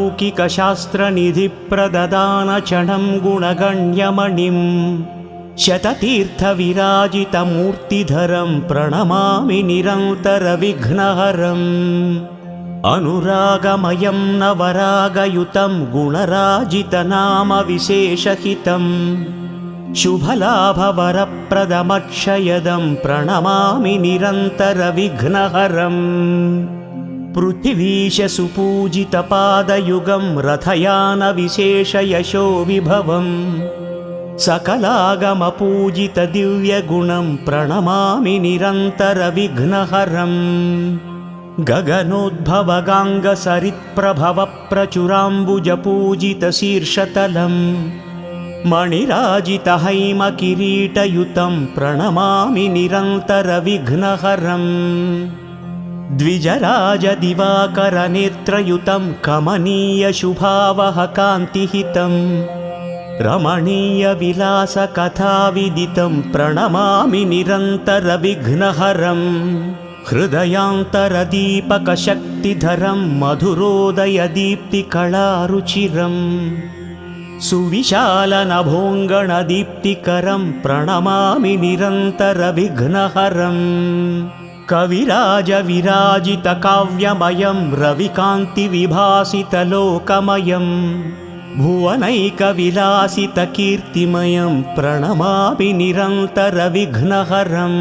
लौकिकशास्त्रनिधिप्रददानचणं गुणगण्यमणिं शततीर्थविराजितमूर्तिधरं प्रणमामि निरन्तरविघ्नहरम् अनुरागमयं नवरागयुतं गुणराजितनामविशेषहितं शुभलाभवरप्रदमक्षयदं प्रणमामि निरन्तरविघ्नहरम् पृथिवीशसुपूजितपादयुगं रथयानविशेषयशो विभवम् सकलागमपूजितदिव्यगुणं प्रणमामि निरन्तरविघ्नहरम् गगनोद्भवगाङ्गसरित्प्रभवप्रचुराम्बुजपूजितशीर्षतलम् मणिराजितहैमकिरीटयुतं प्रणमामि निरन्तरविघ्नहरम् द्विजराजदिवाकरनेत्रयुतं कमनीयशुभावहकान्तिहितं रमणीयविलासकथाविदितं प्रणमामि निरन्तरविघ्नहरम् हृदयान्तरदीपकशक्तिधरं मधुरोदयदीप्तिकलारुचिरम् सुविशालनभोङ्गणदीप्तिकरं प्रणमामि निरन्तरविघ्नहरम् कविराजविराजितकाव्यमयं रविकान्तिविभासितलोकमयं भुवनैकविलासितकीर्तिमयं प्रणमामि निरन्तरविघ्नहरम्